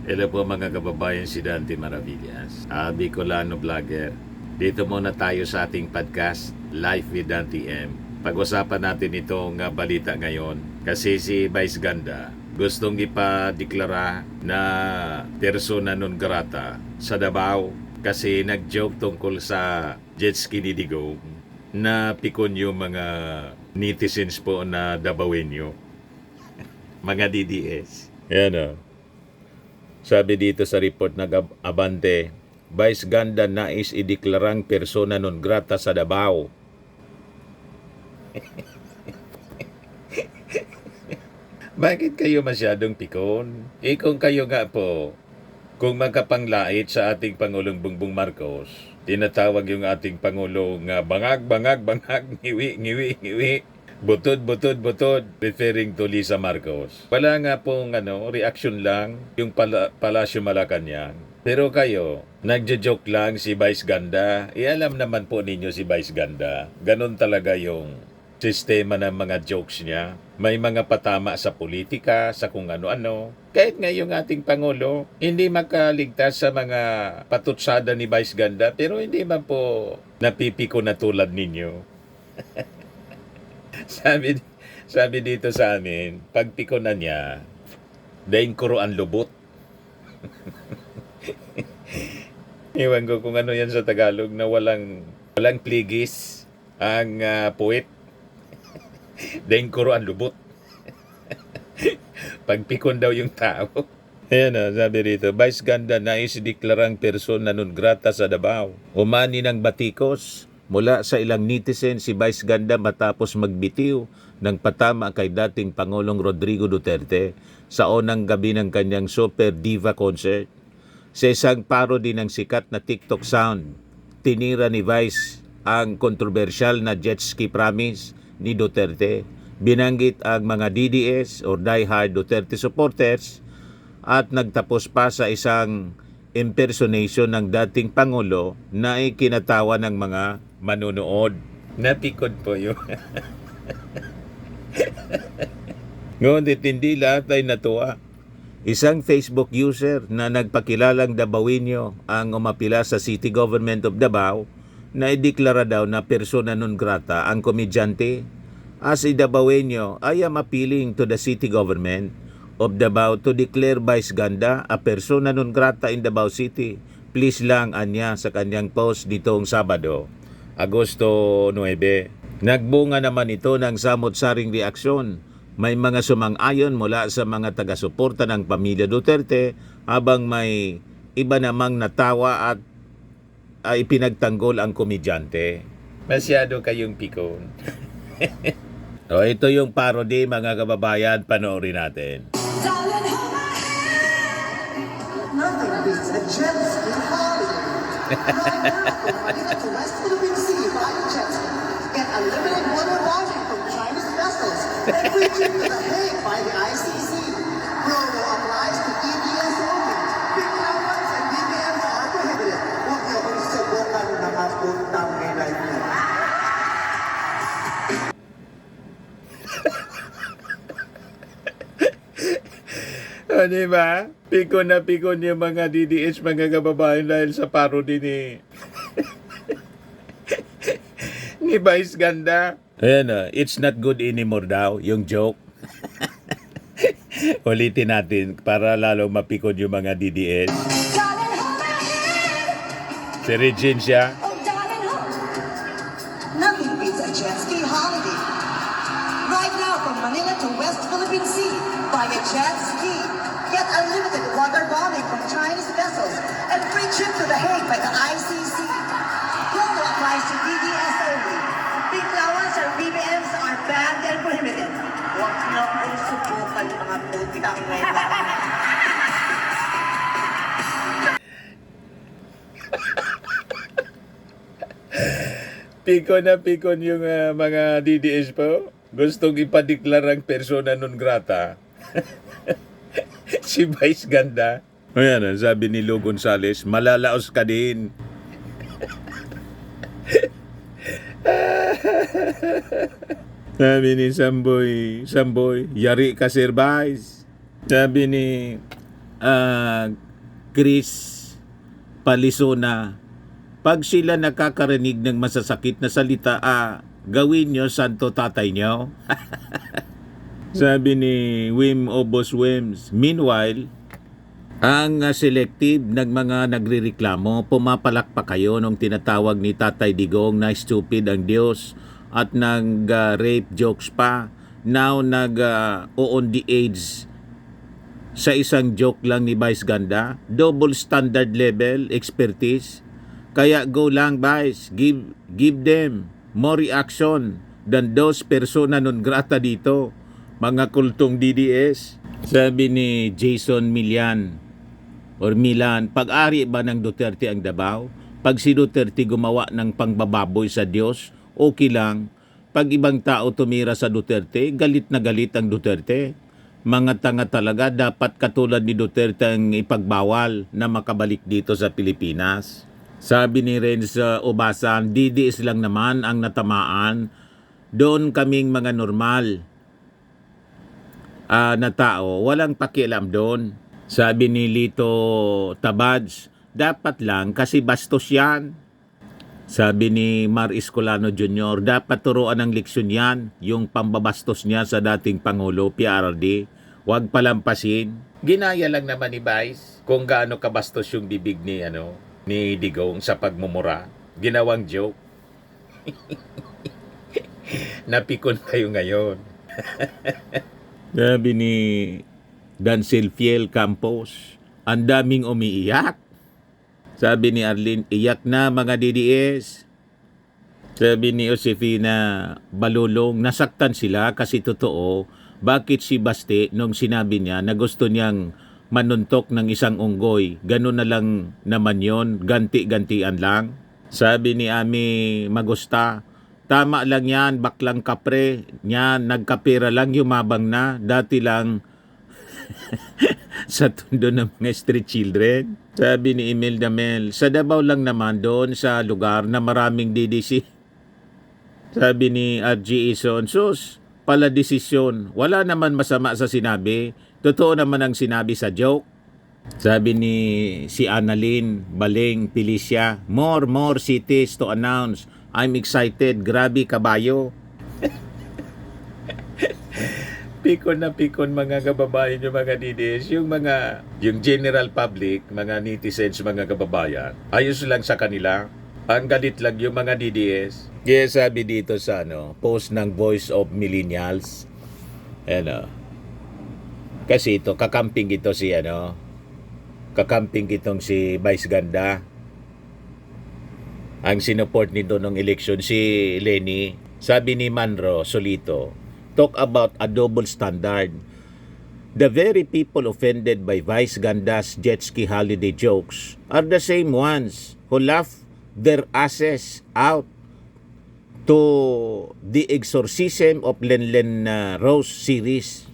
Hello po mga kababayan, si Dante Maravillas, Bicolano vlogger. Dito muna tayo sa ating podcast, Life with Dante M. Pag-usapan natin itong balita ngayon kasi si Vice Ganda gustong ipadeklara na persona non grata sa Davao kasi nag-joke tungkol sa jet ski ni Digong na pikon yung mga netizens po na Davaoenyo, mga DDS. Yan o. Sabi dito sa report ng Abante, Vice Ganda nais ideklarang persona non grata sa Davao. Bakit kayo masyadong pikon? Kung kayo nga po, kung magkapanglait sa ating Pangulong Bongbong Marcos, tinatawag yung ating Pangulong bangag, bangag, bangag, ngiwi, ngiwi, ngiwi. Butod, butod, butod, referring to Lisa Marcos. Wala nga pong reaction lang yung Palasyo Malacanang. Pero kayo, nagjo-joke lang si Vice Ganda. Alam naman po ninyo si Vice Ganda. Ganon talaga yung sistema ng mga jokes niya. May mga patama sa politika, sa kung ano-ano. Kahit nga yung ating Pangulo, hindi makaligtas sa mga patutsada ni Vice Ganda, pero hindi man po napipiko na tulad ninyo. sabi dito sa amin, pagpiko na niya, daing kuruan lubot. Iwan ko kung ano yan sa Tagalog na walang pligis ang puwit. Daing kuruan lubot. Pagpikon daw yung tao. Ayan o, sabi rito, Vice Ganda nais deklarang persona non grata sa Davao. Umani ng batikos mula sa ilang netizen si Vice Ganda matapos magbitiw ng patama kay dating Pangulong Rodrigo Duterte sa unang gabi ng kanyang Super Diva concert. Sa isang parody ng sikat na TikTok sound, tinira ni Vice ang kontrobersyal na jet ski promise ni Duterte. Binanggit ang mga DDS or die-hard Duterte supporters at nagtapos pa sa isang impersonation ng dating Pangulo na ikinatawa ng mga manunood. Napikod po yun. Ngunit hindi lahat ay natuwa. Isang Facebook user na nagpakilalang Davaoenyo ang umapila sa City Government of Davao na ideklara daw na persona non grata ang komedyante. As a Davaoenyo, I am appealing to the City Government of Davao to declare Vice Ganda a persona non grata in Davao City. Please lang anya sa kanyang post nitong Sabado, Agosto 9. Nagbunga naman ito ng samot-saring reaksyon. May mga sumang-ayon mula sa mga taga-suporta ng pamilya Duterte habang may iba namang natawa at ipinagtanggol ang komedyante. Masyado kayong pikon. O, ito yung parody mga kababayan, panoorin natin. Nothing beats a jet ski holiday. Right now, to West Philippine Sea by jet ski. Get unlimited water bonding from Chinese vessels. And free trip to The Hague by the ICC. Promo applies to EDS only. Big allowance and BBMs are prohibited. Huwag niyo kong subukan ng mga puntang nilay niyo. O, diba? Pikon na pikon yung mga DDS, mga kababayan dahil sa parody ni Vice Ganda. Ayan na, it's not good anymore daw, yung joke. Ulitin natin para lalo mapikon yung mga DDS. Si Regine siya. Nothing beats a jet ski holiday. Right now from Manila to West Philippine Sea by a jet ski. Get unlimited water bonding from Chinese vessels and free trip to The Hague by the ICC. Promo applies to DDS only. Big allowance and BBMs are banned and prohibited. Huwag niyo kong subukan mga putang ngayon. Pikon na pikon yung mga DDS po. Gustong ipadeklarang persona non grata. Si Vice Ganda. Ayan, sabi ni Lo Gonzales, malalaos ka din. Sabi ni Samboy, yari ka Sir Vice. Sabi ni Chris Palisona, pag sila nakakarinig ng masasakit na salita, gawin nyo santo tatay nyo. Sabi ni Wim Obos Wims. Meanwhile, ang selective ng mga nagrireklamo, pumapalakpak kayo nung tinatawag ni Tatay Digong na stupid ang Diyos at nag-rape jokes pa. Now on the age sa isang joke lang ni Vice Ganda. Double standard level expertise. Kaya go lang Vice, give them more reaction than those persona non grata dito, mga kultong DDS. Sabi ni Jason Milan, pag-ari ba ng Duterte ang Davao? Pag si Duterte gumawa ng pangbababoy sa Diyos, okay lang. Pag ibang tao tumira sa Duterte, galit na galit ang Duterte. Mga tanga talaga, dapat katulad ni Duterte ang ipagbawal na makabalik dito sa Pilipinas. Sabi ni Renz Obasan, DDS lang naman ang natamaan. Doon kaming mga normal na tao, walang pakialam doon. Sabi ni Lito Tabads, dapat lang kasi bastos yan. Sabi ni Mar Escolano Jr., dapat turuan ng leksyon yan, yung pambabastos niya sa dating Pangulo, PRD. Huwag palampasin. Ginaya lang naman ni Vice kung gaano kabastos yung bibig ni Digong sa pagmumura. Ginawang joke. Napikon kayo ngayon. Sabi ni Dancel Fiel Campos, ang daming umiiyak. Sabi ni Arlene, iyak na mga DDS. Sabi ni Josefina Balulong, nasaktan sila kasi totoo. Bakit si Baste nung sinabi niya na gusto niyang manuntok ng isang unggoy, ganun na lang naman yon, ganti-gantian lang. Sabi ni Ami Magusta, tama lang yan, baklang kapre, yan, nagkapira lang, yumabang na, dati lang sa tundo ng mga street children. Sabi ni Imelda Mel, sa Davao lang naman doon sa lugar na maraming DDC. Sabi ni RG Ison, sus, pala desisyon, wala naman masama sa sinabi, totoo naman ang sinabi sa joke. Sabi ni si Annalyn Baleng Felicia, more cities to announce. I'm excited, grabe kabayo. Pikon na pikon mga kababayan yung mga DDS, yung general public, mga netizens, mga kababayan, ayos lang sa kanila. Ang galit lang yung mga DDS. Kaya sabi dito sa post ng Voice of Millennials, kasi ito, kakamping ito si kakamping itong si Vice Ganda. Ang sinuport nito ng eleksyon si Lenny. Sabi ni Manro Solito, talk about a double standard. The very people offended by Vice Ganda's jet ski holiday jokes are the same ones who laugh their asses out to the exorcism of Lenlen Rose series.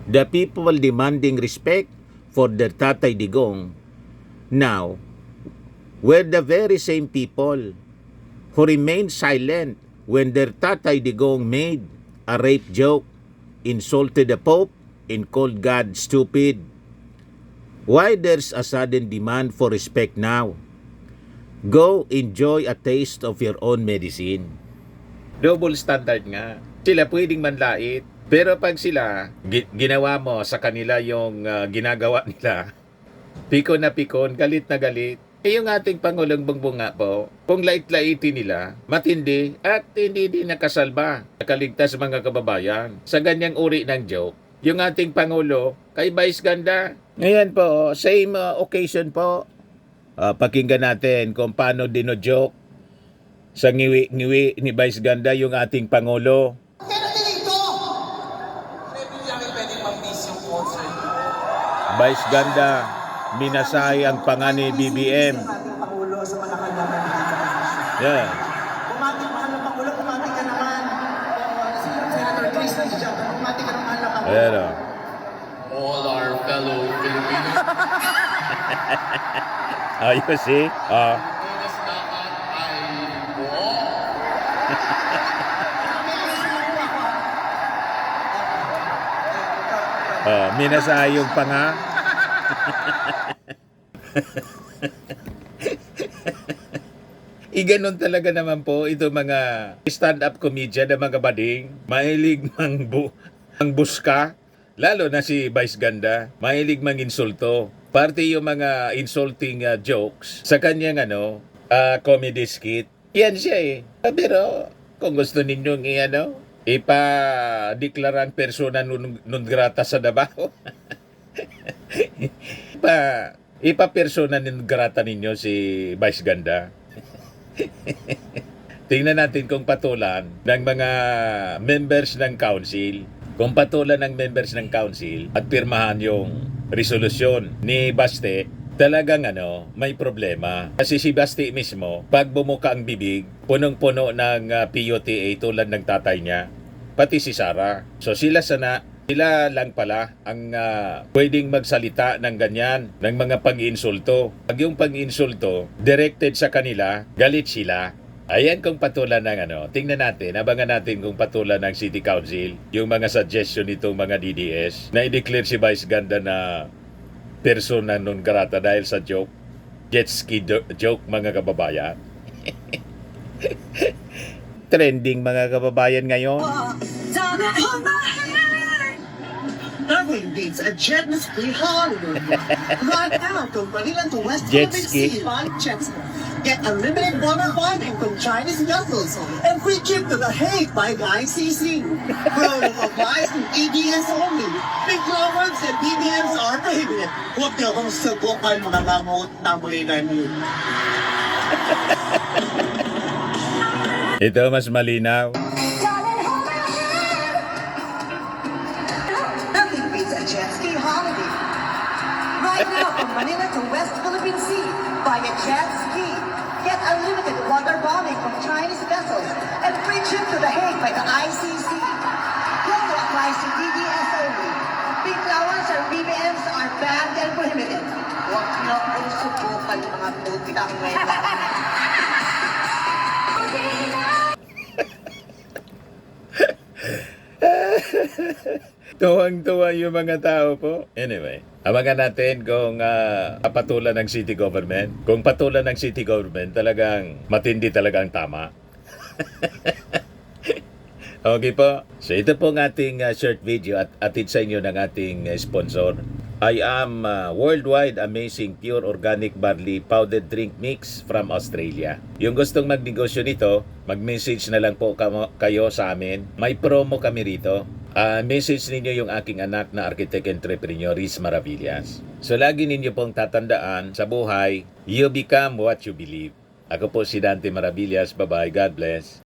The people demanding respect for their Tatay Digong now were the very same people who remained silent when their Tatay Digong made a rape joke, insulted the Pope, and called God stupid. Why there's a sudden demand for respect now? Go enjoy a taste of your own medicine. Double standard nga. Sila pwedeng manlait, pero pag sila, ginawa mo sa kanila yung ginagawa nila, pikon na pikon, galit na galit. Yung ating Pangulong Bongbong nga po, kung lait-laitin nila, matindi at hindi din nakasalba, nakaligtas mga kababayan sa ganyang uri ng joke. Yung ating Pangulo, kay Vice Ganda. Ngayon po, same occasion po. Pakinggan natin kung paano dino-joke sa ngiwi-ngiwi ni Vice Ganda yung ating Pangulo. Vice Ganda, minasay ang pangani BBM. Yeah. Bumati mahal ng Pangulo, bumati ka naman. Senator Chris, nandiyan ka, bumati ka naman ng Pangulo. Ayan o. All our fellow Filipinos. Ayos eh. Mas dapat ay Minasay yung panga. Iganon talaga naman po ito mga stand-up comedian na mga bading. Mahilig buska. Lalo na si Vice Ganda. Mahilig insulto. Parte yung mga insulting jokes sa kanyang comedy skit. Yan siya eh. Pero kung gusto ninyong ipa-deklarang persona non grata sa Davao. Ipa-persona non grata ninyo si Vice Ganda. Tingnan natin kung patulan ng mga members ng council. Kung patulan ng members ng council at pirmahan yung resolusyon ni Baste, talagang may problema. Kasi si Baste mismo, pag bumuka ang bibig, punong-puno ng PUTA tulad ng tatay niya, pati si Sara. So sila lang pala ang pwedeng magsalita ng ganyan, ng mga pang-insulto. Pag yung pang-insulto, directed sa kanila, galit sila. Ayan kung patulan ng tingnan natin, abangan natin kung patulan ng City Council, yung mga suggestion nitong mga DDS, na i-declare si Vice Ganda na persona non grata dahil sa joke, jet ski joke mga kababayan. Trending mga kababayan ngayon. Nothing beats a jet ski holiday. Right now, from Manila to West Jet Philippine ski. Sea by Jetski. Get unlimited water bonding from Chinese vessels and free trip to The Hague by the ICC. Product applies to EDS only. Big flowers and BBMs are prohibited. Huwag niyo akong subukan mga lamot na muli na niyo. Ito mas malinaw. Nothing beats a jet ski holiday. Right now from Manila to West Philippine Sea by a jet ski. Get unlimited water bombing from Chinese vessels and free trip to The Hague by the ICC. Promo applies to DDS only. Big flowers or BBMs are banned and prohibited. Huwag niyo akong subukan mga putang ngayon. Tuwang-tuwa yung mga tao po. Anyway, abangan natin kung patulan ng city government. Kung patulan ng city government, talagang matindi talaga ang tama. Okay po. So ito po ang ating short video at atid sa inyo ng ating sponsor. I am Worldwide Amazing Pure Organic Barley Powdered Drink Mix from Australia. Yung gustong magnegosyo nito, mag-message na lang po kayo sa amin. May promo kami rito. Message ninyo yung aking anak na architect entrepreneur, Riz Maravillas. So lagi ninyo pong tatandaan sa buhay, you become what you believe. Ako po si Dante Maravillas. Bye-bye. God bless.